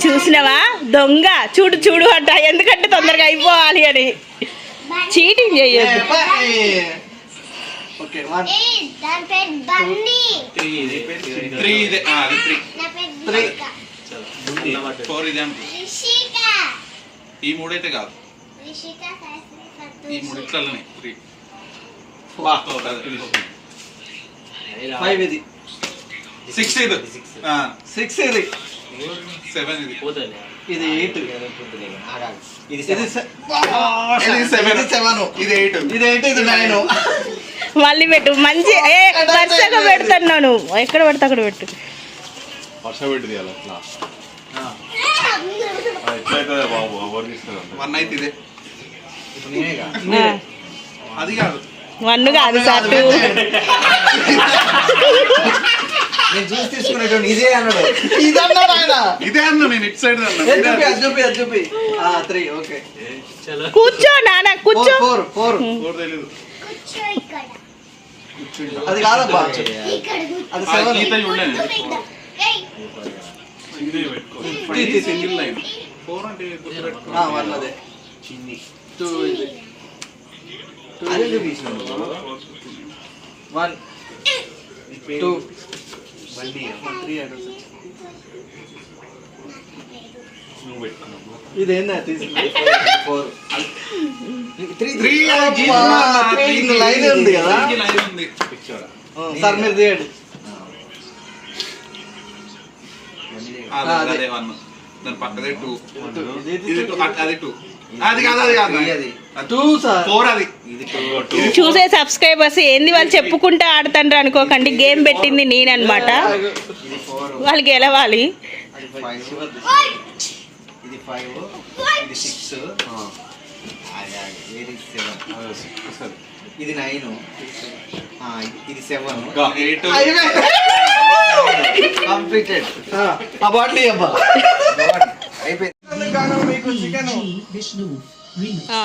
చూసినవా దొంగ చూడు చూడు అంట ఎందుకంటే తొందరగా అయిపోవాలి అని చీటింగ్ చేయొద్దు. 3 ఈ 3 అయితే కాదు ఈ 3 ఇట్లనే 3 5 ఇది 6 ఇది 6 ఇది 7 ఇది ఇది 8 ఇది 7 ఇది 8 ఇది 8 ఇది 9. మళ్ళీ పెట్టు మంచి వరుసగా పెడుతున్నాను ఎక్కడ పెడతా అక్కడ పెట్టు. వర్ష పెట్టి అట్లా ఎట్లయితే బాబు ఎవరు తీసుకున్నాను 1 అయితే ఇదే అది కాదు 1 కాదు సార్ 2 నేను చూసి తీసుకునేటోని ఇదే అన్నాడు. ఇది అన్నాడు ఆయన. ఇదే అన్నా నేను ఇటు సైడ్ అన్నా. చూపి 3 ఓకే కూర్చో నాన్న కూర్చో. 4 తెలీదు అది కాదబ్బా అది 7 గీత చూడలేదు ఇది పెట్టుకో సింగిల్ లైన్ 4 అంటే గుర్తుపెట్టుకో 1 అదే 2 ఇది 2 ఇది తీసినాను 1 2 3 అడ్రస్ నువ్వు పెట్టుకున్నావు ఇదేందా తీసుకున్నా 4 3 లైన్ ఉంది కదా లైన్ ఉంది సార్ మీరు తీయండి. అదే 1 దాని పక్కదే 2 ఇది 2 అది 2 అది కాదు అది కాదు 2 సార్ 4 అది చూసే సబ్స్క్రైబర్స్ ఏంది వాళ్ళు చెప్పుకుంటూ ఆడుతుండ్రు అనుకోకండి. గేమ్ పెట్టింది నేనన్నమాట, ఇది 4 వాళ్ళు గెలవాలి. అది 5 ఇది 5 ఇది 6 ఇది 7 ఇది 9 ఇది 7 8 కంప్లీటెడ్. ఆ బాటిల్ అబ్బా అయిపోయింది మీకు చికెన్ ఆ.